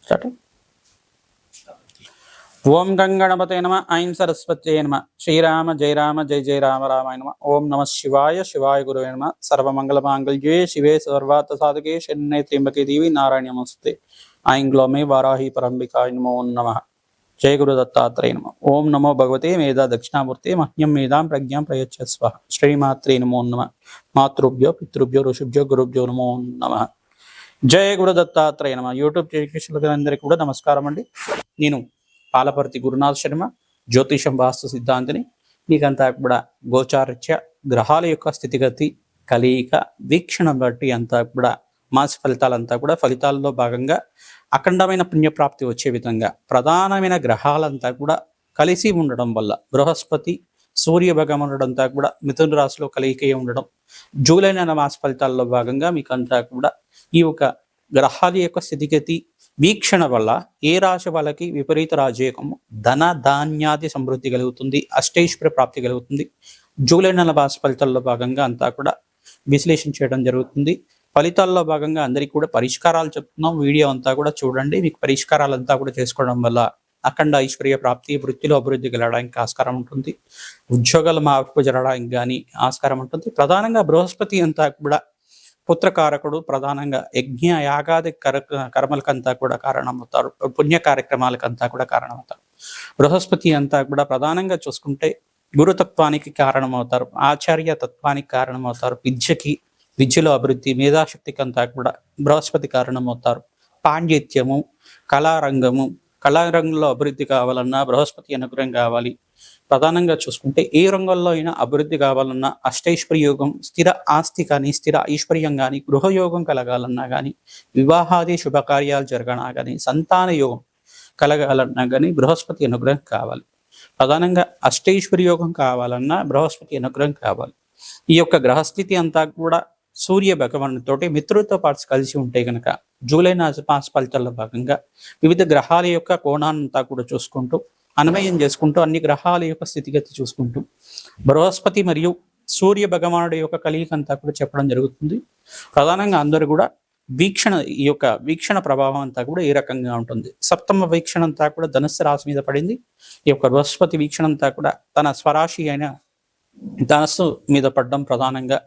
Start. ఓం గంగణపతే నమ. ఐం సరస్వత్యై నమ. శ్రీరామ జయ రామ జయ జయ రామ రామాయ నమ. ఓం నమ శివాయ శివాయ గురువే నమ. సర్వమంగళ మాంగళ్యే శివే సర్వార్థ సాధకే శరణ్యే త్ర్యంబకే దేవి నారాయణ నమస్తే. ఐం గ్లోమే వారాహి పరంబికాయ నమో నమ. జయ గురు దత్తాత్రేయ నమ. ఓం నమో భగవతే మేధా దక్షిణామూర్తే మహ్యం మేధాం ప్రజ్ఞాం ప్రయచ్చస్వ. శ్రీమాత్రే నమో నమ. మాతృభ్యో పితృభ్యో ఋషిభ్యో గురుభ్యో నమో నమ. జయ గురు దత్తాత్రేయ నమ. యూట్యూబ్ ప్రేక్షకులందరికీ కూడా నమస్కారం అండి. నేను పాలపర్తి గురునాథ్ శర్మ, జ్యోతిషం వాస్తు సిద్ధాంతిని. మీకంతా కూడా గోచారత్య గ్రహాల యొక్క స్థితిగతి, కలయిక, వీక్షణ బట్టి అంతా కూడా మాస ఫలితాలంతా కూడా ఫలితాల్లో భాగంగా అఖండమైన పుణ్యప్రాప్తి వచ్చే విధంగా ప్రధానమైన గ్రహాలంతా కూడా కలిసి ఉండడం వల్ల బృహస్పతి సూర్య భగవానుడంతా కూడా మిథున రాశిలో కలయిక ఉండడం, జూలై నెల మాస ఫలితాల్లో భాగంగా మీకంతా కూడా ఈ యొక్క గ్రహాల యొక్క స్థితిగతి వీక్షణ వల్ల ఏ రాశి వాళ్ళకి విపరీత రాజయోగము, ధన ధాన్యాది సమృద్ధి కలుగుతుంది, అష్టైశ్వర్య ప్రాప్తి కలుగుతుంది. జూలై నెల మాస ఫలితాల్లో భాగంగా అంతా కూడా విశ్లేషణ చేయడం జరుగుతుంది. ఫలితాల్లో భాగంగా అందరికీ కూడా పరిష్కారాలు చెప్తున్నాం. వీడియో అంతా కూడా చూడండి. మీకు పరిష్కారాలంతా కూడా చేసుకోవడం వల్ల అఖండ ఐశ్వర్య ప్రాప్తి, వృత్తిలో అభివృద్ధి కలగడానికి ఆస్కారం ఉంటుంది. ఉద్యోగాల మార్పు జరగడానికి కానీ ఆస్కారం ఉంటుంది. ప్రధానంగా బృహస్పతి అంతా కూడా పుత్రకారకుడు, ప్రధానంగా యజ్ఞ యాగాది కర్మలకంతా కూడా కారణమవుతారు. పుణ్య కార్యక్రమాలకంతా కూడా కారణమవుతారు. బృహస్పతి అంతా కూడా ప్రధానంగా చూసుకుంటే గురుతత్వానికి కారణమవుతారు, ఆచార్య తత్వానికి కారణమవుతారు, విద్యలో అభివృద్ధి, మేధాశక్తికి అంతా కూడా బృహస్పతి కారణమవుతారు. పాండిత్యము, కళారంగంలో అభివృద్ధి కావాలన్నా బృహస్పతి అనుగ్రహం కావాలి. ప్రధానంగా చూసుకుంటే ఏ రంగంలో అయినా అభివృద్ధి కావాలన్నా అష్టైశ్వర్య యోగం, స్థిర ఆస్తి కానీ స్థిర ఐశ్వర్యం కానీ, గృహయోగం కలగాలన్నా కానీ, వివాహాది శుభకార్యాలు జరగనా కానీ, సంతాన యోగం కలగాలన్నా కానీ బృహస్పతి అనుగ్రహం కావాలి. ప్రధానంగా అష్టైశ్వర్య యోగం కావాలన్నా బృహస్పతి అనుగ్రహం కావాలి. ఈ యొక్క గ్రహస్థితి అంతా కూడా సూర్య భగవానుతోటి మిత్రులతో పాటు కలిసి ఉంటే కనుక జూలై మాస ఫలితాల్లో భాగంగా వివిధ గ్రహాల యొక్క కోణాన్నంతా కూడా చూసుకుంటూ అన్వయం చేసుకుంటూ అన్ని గ్రహాల యొక్క స్థితిగతి చూసుకుంటూ బృహస్పతి మరియు సూర్య భగవానుడి యొక్క కలయిక అంతా కూడా చెప్పడం జరుగుతుంది. ప్రధానంగా అందరూ కూడా ఈ యొక్క వీక్షణ ప్రభావం అంతా కూడా ఏ రకంగా ఉంటుంది. సప్తమ వీక్షణ అంతా కూడా ధనుస్సు రాశి మీద పడింది. ఈ యొక్క బృహస్పతి వీక్షణ అంతా కూడా తన స్వరాశి అయిన ధనస్సు మీద పడడం, ప్రధానంగా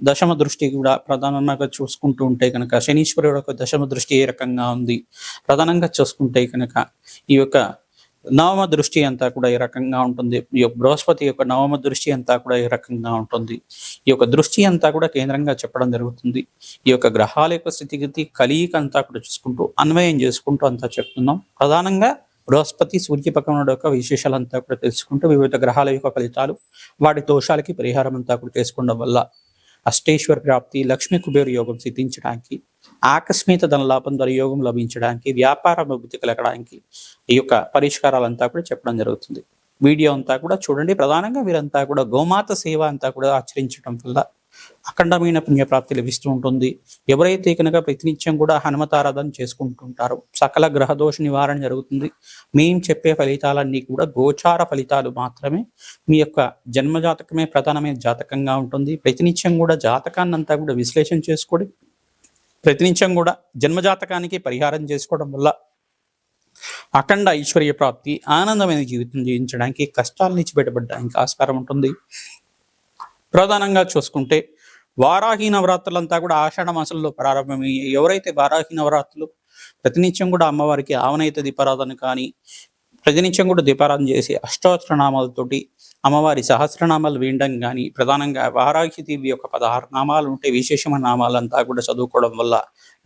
దశమ దృష్టి కూడా ప్రధానంగా చూసుకుంటూ ఉంటే కనుక శనీశ్వరుడు యొక్క దశమ దృష్టి ఏ రకంగా ఉంది, ప్రధానంగా చూసుకుంటే కనుక ఈ యొక్క నవమ దృష్టి అంతా కూడా ఏ రకంగా ఉంటుంది, ఈ యొక్క బృహస్పతి యొక్క నవమ దృష్టి అంతా కూడా ఏ రకంగా ఉంటుంది, ఈ యొక్క దృష్టి అంతా కూడా కేంద్రంగా చెప్పడం జరుగుతుంది. ఈ యొక్క గ్రహాల యొక్క స్థితిగతి కలయిక అంతా కూడా చూసుకుంటూ అన్వయం చేసుకుంటూ అంతా చెప్తున్నాం. ప్రధానంగా బృహస్పతి సూర్య భగవానుడు యొక్క విశేషాలంతా కూడా తెలుసుకుంటూ వివిధ గ్రహాల యొక్క ఫలితాలు, వాటి దోషాలకి పరిహారం అంతా కూడా చేసుకోవడం వల్ల అష్టైశ్వర ప్రాప్తి, లక్ష్మీ కుబేర యోగం సిద్ధించడానికి, ఆకస్మిక ధనలాభం ద్వారా యోగం లభించడానికి, వ్యాపార అభివృద్ధి కలగడానికి ఈ యొక్క పరిష్కారాలంతా కూడా చెప్పడం జరుగుతుంది. వీడియో అంతా కూడా చూడండి. ప్రధానంగా వీరంతా కూడా గోమాత సేవ అంతా కూడా ఆచరించడం వల్ల అఖండమైన పుణ్యప్రాప్తి లభిస్తూ ఉంటుంది. ఎవరైతే కనుక ప్రతినిత్యం కూడా హనుమతారాధన చేసుకుంటుంటారో సకల గ్రహదోష నివారణ జరుగుతుంది. మేము చెప్పే ఫలితాలన్నీ కూడా గోచార ఫలితాలు మాత్రమే. మీ యొక్క జన్మజాతకమే ప్రధానమైన జాతకంగా ఉంటుంది. ప్రతినిత్యం కూడా జాతకాన్ని అంతా కూడా విశ్లేషణ చేసుకోండి. ప్రతినిత్యం కూడా జన్మజాతకానికి పరిహారం చేసుకోవడం వల్ల అఖండ ఐశ్వర్య ప్రాప్తి, ఆనందమైన జీవితం జీవించడానికి, కష్టాల నుంచి బయటపడడానికి ఆస్కారం ఉంటుంది. ప్రధానంగా చూసుకుంటే వారాహి నవరాత్రులంతా కూడా ఆషాఢ మాసంలో ప్రారంభమయ్యి ఎవరైతే వారాహి నవరాత్రులు ప్రతినిత్యం కూడా అమ్మవారికి ఆవనైత దీపారాధన కానీ, ప్రతినిత్యం కూడా దీపారాధన చేసి అష్టోత్తరనామాలతోటి అమ్మవారి సహస్రనామాలు వినడం కానీ, ప్రధానంగా వారాహి దేవి యొక్క 16 నామాలు ఉంటే విశేషమైన నామాలంతా కూడా చదువుకోవడం వల్ల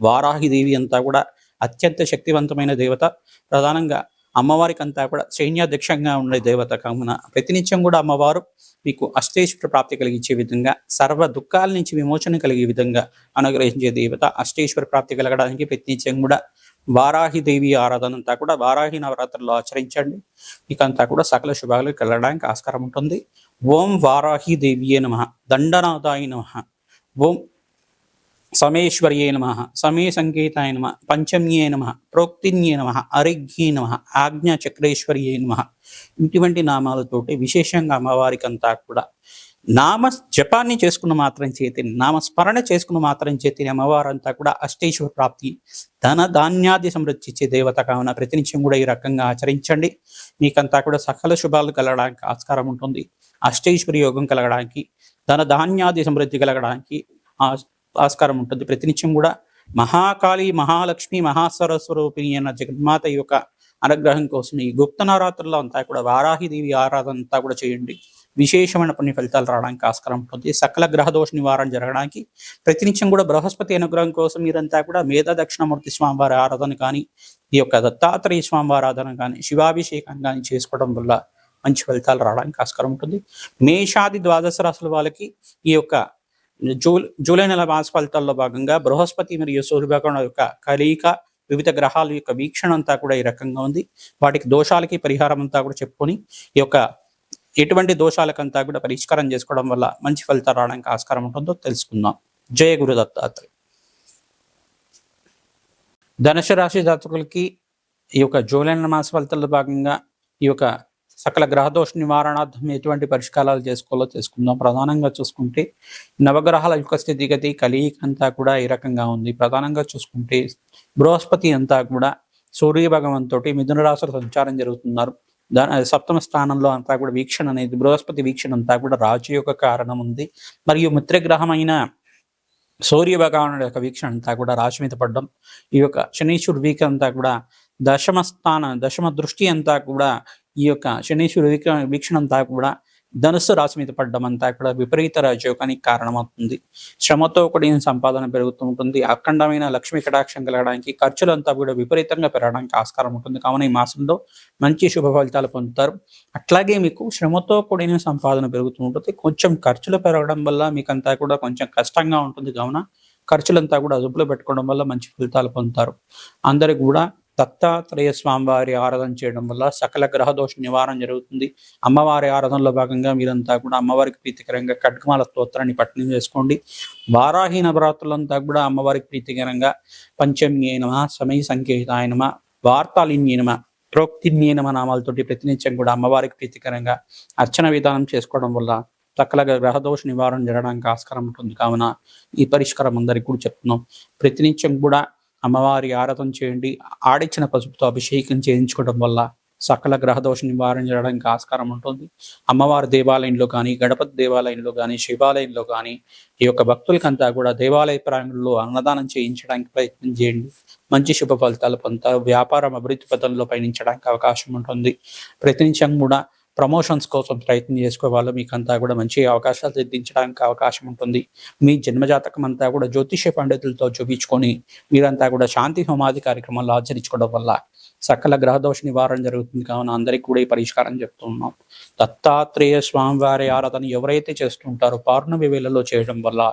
వారాహి దేవి అంతా కూడా అత్యంత శక్తివంతమైన దేవత. ప్రధానంగా అమ్మవారికి అంతా కూడా సైన్యాధ్యక్షంగా ఉండే దేవత కావున ప్రతినిత్యం కూడా అమ్మవారు మీకు అష్టైశ్వర్య ప్రాప్తి కలిగించే విధంగా, సర్వ దుఃఖాల నుంచి విమోచన కలిగే విధంగా అనుగ్రహించే దేవత. అష్టైశ్వర్య ప్రాప్తి కలగడానికి ప్రతినిత్యం కూడా వారాహి దేవి ఆరాధన అంతా కూడా వారాహి నవరాత్రుల్లో ఆచరించండి. మీకంతా కూడా సకల శుభాలు కలగడానికి ఆస్కారం ఉంటుంది. ఓం వారాహి దేవియే నమః, దండనాథాయ నమః, ఓం సమేశ్వర్యే నమః, సమయ సంకేతాయ నమః, పంచమ్యే నమః, ప్రోక్తిన్యే నమః, అరిఘ్యే నమః, ఆజ్ఞా చక్రేశ్వర్యే నమః. ఇటువంటి నామాలతోటి విశేషంగా అమ్మవారికి అంతా కూడా నామ జపాన్ని చేసుకున్న మాత్రం చేతి, నామస్మరణ చేసుకున్న మాత్రం చేతి అమ్మవారంతా కూడా అష్టైశ్వర ప్రాప్తి, ధన ధాన్యాది సమృద్ధి ఇచ్చే దేవత కావున ప్రతినిత్యం కూడా ఈ రకంగా ఆచరించండి. మీకంతా కూడా సకల శుభాలు కలగడానికి ఆస్కారం ఉంటుంది. అష్టైశ్వరి యోగం కలగడానికి, ధన ధాన్యాది సమృద్ధి కలగడానికి ఆస్కారం ఉంటుంది. ప్రతినిత్యం కూడా మహాకాళి, మహాలక్ష్మి, మహాసరస్వరూపిణి అన్న జగన్మాత యొక్క అనుగ్రహం కోసం ఈ గుప్త నవరాత్రుల్లో అంతా కూడా వారాహిదేవి ఆరాధన అంతా కూడా చేయండి. విశేషమైన పుణ్య ఫలితాలు రావడానికి ఆస్కారం ఉంటుంది. సకల గ్రహ దోష నివారణ జరగడానికి ప్రతినిత్యం కూడా బృహస్పతి అనుగ్రహం కోసం మీరంతా కూడా మేధా దక్షిణమూర్తి స్వామివారి ఆరాధన కానీ, ఈ యొక్క దత్తాత్రేయ స్వామివారి ఆరాధన కానీ, శివాభిషేకం కానీ చేసుకోవడం వల్ల మంచి ఫలితాలు రావడానికి ఆస్కారం ఉంటుంది. మేషాది ద్వాదశ రాశుల వాళ్ళకి ఈ యొక్క జూలై నెల మాస ఫలితాల్లో భాగంగా బృహస్పతి మరియు సూర్యభగవానుడి యొక్క కలయిక, వివిధ గ్రహాల యొక్క వీక్షణ అంతా కూడా ఈ రకంగా ఉంది. వాటికి దోషాలకి పరిహారం అంతా కూడా చెప్పుకొని ఈ యొక్క ఎటువంటి దోషాలకంతా కూడా పరిష్కారం చేసుకోవడం వల్ల మంచి ఫలితాలు రావడానికి ఆస్కారం ఉంటుందో తెలుసుకుందాం. జయ గురు దత్తాత్రేయ. ధనుసు రాశి జాతకులకి ఈ యొక్క జూలై నెల మాస ఫలితాల్లో భాగంగా ఈ యొక్క సకల గ్రహదోష నివారణార్థం ఎటువంటి పరిష్కారాలు చేసుకోవాలో తెలుసుకుందాం. ప్రధానంగా చూసుకుంటే నవగ్రహాల యొక్క స్థితిగతి కలయిక అంతా కూడా ఈ రకంగా ఉంది. ప్రధానంగా చూసుకుంటే బృహస్పతి అంతా కూడా సూర్య భగవంతుడి మిథున రాశిలో సంచారం జరుగుతున్నారు. సప్తమ స్థానంలో అంతా కూడా వీక్షణ అనేది, బృహస్పతి వీక్షణ అంతా కూడా రాజు యొక్క కారణం ఉంది. మరియు మిత్రగ్రహమైన సూర్య భగవానుడి యొక్క వీక్షణ అంతా కూడా రాశి మీద పడడం, ఈ యొక్క శనీశ్వరు వీక్ అంతా కూడా దశమ దృష్టి అంతా కూడా ఈ యొక్క శనీశ్వరు వీక్షణ అంతా కూడా ధనుస్సు రాశి మీద పడ్డం అంతా కూడా విపరీత రాజయోగానికి కారణమవుతుంది. శ్రమతో కూడిన సంపాదన పెరుగుతూ ఉంటుంది. అఖండమైన లక్ష్మీ కటాక్షం కలగడానికి, ఖర్చులంతా కూడా విపరీతంగా పెరగడానికి ఆస్కారం ఉంటుంది. కావున ఈ మాసంలో మంచి శుభ ఫలితాలు పొందుతారు. అట్లాగే మీకు శ్రమతో కూడిన సంపాదన పెరుగుతూ ఉంటుంది. కొంచెం ఖర్చులు పెరగడం వల్ల మీకంతా కూడా కొంచెం కష్టంగా ఉంటుంది. కావున ఖర్చులంతా కూడా అదుపులో పెట్టుకోవడం వల్ల మంచి ఫలితాలు పొందుతారు. అందరికి కూడా దత్తాత్రేయ స్వామివారి ఆరాధన చేయడం వల్ల సకల గ్రహ దోష నివారణ జరుగుతుంది. అమ్మవారి ఆరాధనలో భాగంగా మీరంతా కూడా అమ్మవారికి ప్రీతికరంగా ఖడ్గమాల స్తోత్రాన్ని పఠనం చేసుకోండి. వారాహి నవరాత్రులంతా కూడా అమ్మవారికి ప్రీతికరంగా పంచమ్యే నమః, సమయ సంకేతాయ నమః, వార్తాళిన్యే నమః, ప్రోక్తిన్యే నమః నామాలతోటి ప్రతినిత్యం కూడా అమ్మవారికి ప్రీతికరంగా అర్చన విధానం చేసుకోవడం వల్ల సకల గ్రహదోష నివారణ జరగడానికి ఆస్కారం ఉంటుంది. కావున ఈ పరిష్కారం అందరికీ కూడా చెప్తున్నాం. ప్రతినిత్యం కూడా అమ్మవారి ఆరాధన చేయండి. ఆడిచ్చిన పసుపుతో అభిషేకం చేయించుకోవడం వల్ల సకల గ్రహదోష నివారణ చేయడానికి ఆస్కారం ఉంటుంది. అమ్మవారి దేవాలయంలో కానీ, గణపతి దేవాలయంలో కానీ, శివాలయంలో కానీ ఈ యొక్క భక్తులకంతా కూడా దేవాలయ ప్రాంగణంలో అన్నదానం చేయించడానికి ప్రయత్నం చేయండి. మంచి శుభ ఫలితాలు పొందుతారు. వ్యాపారం అభివృద్ధి పథంలో పయనించడానికి అవకాశం ఉంటుంది. ప్రతినిత్యం కూడా ప్రమోషన్స్ కోసం ప్రయత్నం చేసుకోవాలి. మీకంతా కూడా మంచి అవకాశాలు సిద్ధించడానికి అవకాశం ఉంటుంది. మీ జన్మజాతకం అంతా కూడా జ్యోతిష్య పండితులతో చూపించుకొని మీరంతా కూడా శాంతి హోమాది కార్యక్రమాలు ఆచరించుకోవడం వల్ల సకల గ్రహదోష నివారణ జరుగుతుంది. కావున అందరికీ కూడా ఈ పరిష్కారం చెప్తున్నాం. దత్తాత్రేయ స్వామివారి ఆరాధన ఎవరైతే చేస్తుంటారో పౌర్ణమి వేళలో చేయడం వల్ల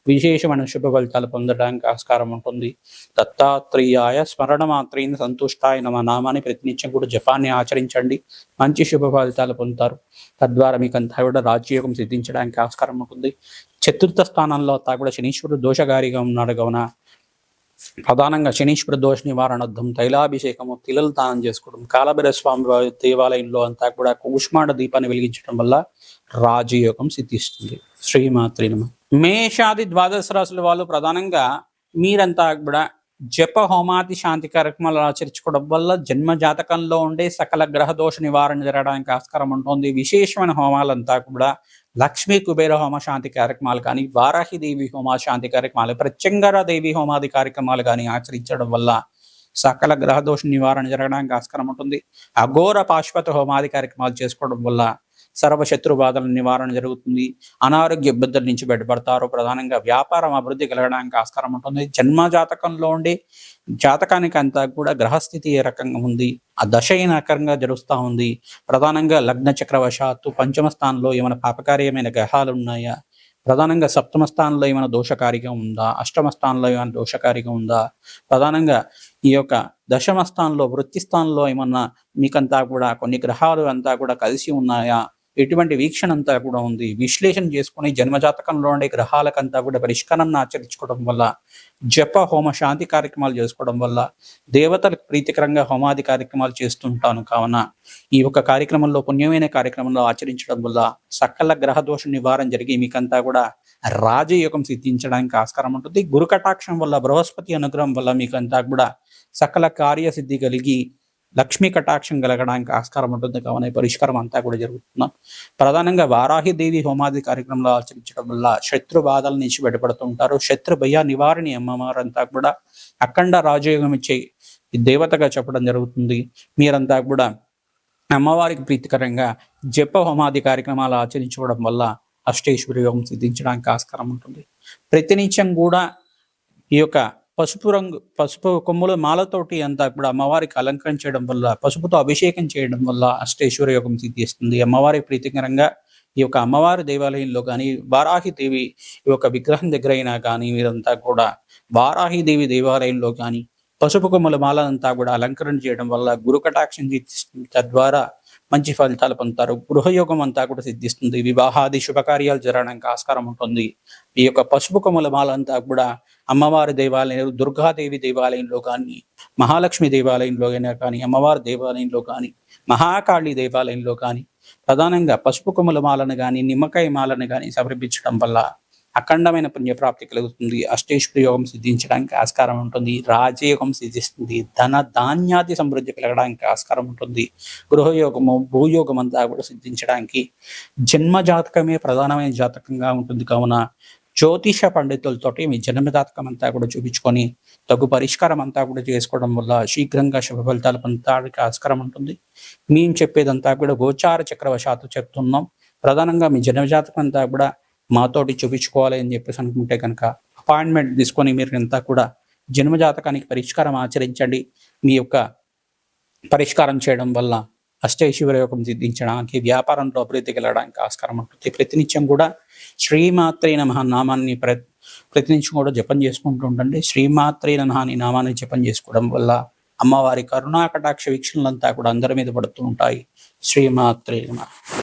విశేషమైన శుభ ఫలితాలు పొందడానికి ఆస్కారం ఉంటుంది. దత్తాత్రేయాయ స్మరణ మాత్రేన సంతుష్టాయ నమ నామాన్ని ప్రతినిత్యం కూడా జపాన్ని ఆచరించండి. మంచి శుభ ఫలితాలు పొందుతారు. తద్వారా మీకు అంతా కూడా రాజ్యయోగం సిద్ధించడానికి ఆస్కారం ఉంటుంది. చతుర్థ స్థానంలో అంతా కూడా శనీశ్వరుడు దోషగారిగా ఉన్నాడు. కావున ప్రధానంగా శనీశ్వర దోష నివారణార్థం తైలాభిషేకము, తిలలు దానం చేసుకోవడం, కాలభైరవ స్వామి దేవాలయంలో అంతా కూడా కూష్మాండ దీపాన్ని వెలిగించడం వల్ల రాజయోగం సిద్ధిస్తుంది. శ్రీమాత్రి నమః. మేషాది ద్వాదశ రాశుల వాళ్ళు ప్రధానంగా మీరంతా కూడా జప హోమాది శాంతి కార్యక్రమాలు ఆచరించుకోవడం వల్ల జన్మ జాతకంలో ఉండే సకల గ్రహ దోష నివారణ జరగడానికి ఆస్కారం ఉంటుంది. విశేషమైన హోమాలంతా కూడా లక్ష్మీ కుబేర హోమ శాంతి కార్యక్రమాలు కానీ, వారాహి దేవి హోమ శాంతి కార్యక్రమాలు, ప్రత్యంగర దేవి హోమాది కార్యక్రమాలు కానీ ఆచరించడం వల్ల సకల గ్రహ దోష నివారణ జరగడానికి ఆస్కారం ఉంటుంది. అఘోర పాశుపత హోమాది కార్యక్రమాలు చేసుకోవడం వల్ల సర్వశత్రు బాధల నివారణ జరుగుతుంది. అనారోగ్య ఇబ్బందుల నుంచి బయటపడతారు. ప్రధానంగా వ్యాపారం అభివృద్ధి కలగడానికి ఆస్కారం ఉంటుంది. జన్మ జాతకంలో ఉండే జాతకానికి అంతా కూడా గ్రహస్థితి ఏ రకంగా ఉంది, ఆ దశ ఏ రకంగా జరుగుతూ ఉంది, ప్రధానంగా లగ్న చక్రవశాత్తు పంచమ స్థానంలో ఏమైనా పాపకార్యమైన గ్రహాలు ఉన్నాయా, ప్రధానంగా సప్తమ స్థానంలో ఏమైనా దోషకారిగా ఉందా, అష్టమ స్థానంలో ఏమైనా దోషకారిగా ఉందా, ప్రధానంగా ఈ యొక్క దశమ స్థానంలో వృత్తి స్థానంలో ఏమన్నా మీకంతా కూడా కొన్ని గ్రహాలు అంతా కూడా కలిసి ఉన్నాయా, ఎటువంటి వీక్షణ అంతా కూడా ఉంది, విశ్లేషణ చేసుకుని జన్మజాతకంలో ఉండే గ్రహాలకంతా కూడా పరిష్కారాన్ని ఆచరించుకోవడం వల్ల, జప హోమ శాంతి కార్యక్రమాలు చేసుకోవడం వల్ల, దేవతలకు ప్రీతికరంగా హోమాది కార్యక్రమాలు చేస్తుంటాను కావున ఈ యొక్క కార్యక్రమంలో పుణ్యమైన కార్యక్రమంలో ఆచరించడం వల్ల సకల గ్రహ దోష నివారణ జరిగి మీకంతా కూడా రాజయోగం సిద్ధించడానికి ఆస్కారం ఉంటుంది. గురు కటాక్షం వల్ల, బృహస్పతి అనుగ్రహం వల్ల మీకంతా కూడా సకల కార్యసిద్ధి కలిగి లక్ష్మీ కటాక్షం కలగడానికి ఆస్కారం ఉంటుంది. కావున ఈ పరిష్కారం అంతా కూడా జరుగుతున్నాం. ప్రధానంగా వారాహిదేవి హోమాది కార్యక్రమంలో ఆచరించడం వల్ల శత్రు బాధల నుంచి బయటపడుతుంటారు. శత్రు భయ నివారణి అమ్మవారంతా కూడా అఖండ రాజయోగం ఇచ్చే దేవతగా చెప్పడం జరుగుతుంది. మీరంతా కూడా అమ్మవారికి ప్రీతికరంగా జప హోమాది కార్యక్రమాలు ఆచరించుకోవడం వల్ల అష్టైశ్వర్య యోగం సిద్ధించడానికి ఆస్కారం ఉంటుంది. ప్రతినిత్యం కూడా ఈ యొక్క పసుపు కొమ్ముల మాలతోటి అంతా కూడా అమ్మవారికి అలంకరించడం వల్ల, పసుపుతో అభిషేకం చేయడం వల్ల అష్టైశ్వర్య యోగం సిద్ధిస్తుంది. అమ్మవారికి ప్రీతికరంగా ఈ యొక్క అమ్మవారి దేవాలయంలో కానీ, వారాహిదేవి ఈ యొక్క విగ్రహం దగ్గర అయినా కానీ మీరంతా కూడా వారాహిదేవి దేవాలయంలో కానీ పసుపు కొమ్ముల మాలంతా కూడా అలంకరణ చేయడం వల్ల గురు కటాక్షం సిద్ధిస్తుంది. తద్వారా మంచి ఫలితాలు పొందుతారు. గృహయోగం అంతా కూడా సిద్ధిస్తుంది. వివాహాది శుభకార్యాలు జరగడానికి ఆస్కారం ఉంటుంది. ఈ యొక్క పసుపు కొమ్ముల మాలంతా కూడా అమ్మవారి దేవాలయం, దుర్గాదేవి దేవాలయంలో కానీ, మహాలక్ష్మి దేవాలయంలో అయినా కానీ, అమ్మవారి దేవాలయంలో కానీ, మహాకాళి దేవాలయంలో కానీ ప్రధానంగా పసుపు కొమ్ముల మాలను కానీ, నిమ్మకాయ మాలను కానీ సమర్పించడం వల్ల అఖండమైన పుణ్యప్రాప్తి కలుగుతుంది. అష్టైశ్వర్య యోగం సిద్ధించడానికి ఆస్కారం ఉంటుంది. రాజయోగం సిద్ధిస్తుంది. ధన ధాన్యాది సమృద్ధి కలగడానికి ఆస్కారం ఉంటుంది. గృహయోగము, భూయోగం అంతా కూడా సిద్ధించడానికి జన్మ జాతకమే ప్రధానమైన జాతకంగా ఉంటుంది. కావున జ్యోతిష పండితులతోటి మీ జన్మ జాతకం అంతా కూడా చూపించుకొని తగు పరిష్కారం అంతా కూడా చేసుకోవడం వల్ల శీఘ్రంగా శుభ ఫలితాలు పొందడానికి ఆస్కారం ఉంటుంది. మేము చెప్పేదంతా కూడా గోచార చక్రవశాత్తు చెప్తున్నాం. ప్రధానంగా మీ జన్మ జాతకం అంతా కూడా మాతోటి చూపించుకోవాలి అని చెప్పేసి అనుకుంటే కనుక అపాయింట్మెంట్ తీసుకొని మీరు అంతా కూడా జన్మజాతకానికి పరిష్కారం ఆచరించండి. మీ యొక్క పరిష్కారం చేయడం వల్ల అష్టైశ్వర్య యోగం సిద్ధించడానికి, వ్యాపారంలో అభివృద్ధి కలగడానికి ఆస్కారం ఉంటుంది. ప్రతినిత్యం కూడా శ్రీమాత్రే నమః నామాన్ని ప్రతినిత్యం కూడా జపం చేసుకుంటూ ఉండండి. శ్రీమాత్రే నమః అనే నామాన్ని జపం చేసుకోవడం వల్ల అమ్మవారి కరుణా కటాక్ష వీక్షణలంతా కూడా అందరి మీద పడుతూ ఉంటాయి. శ్రీమాత్రే నమః.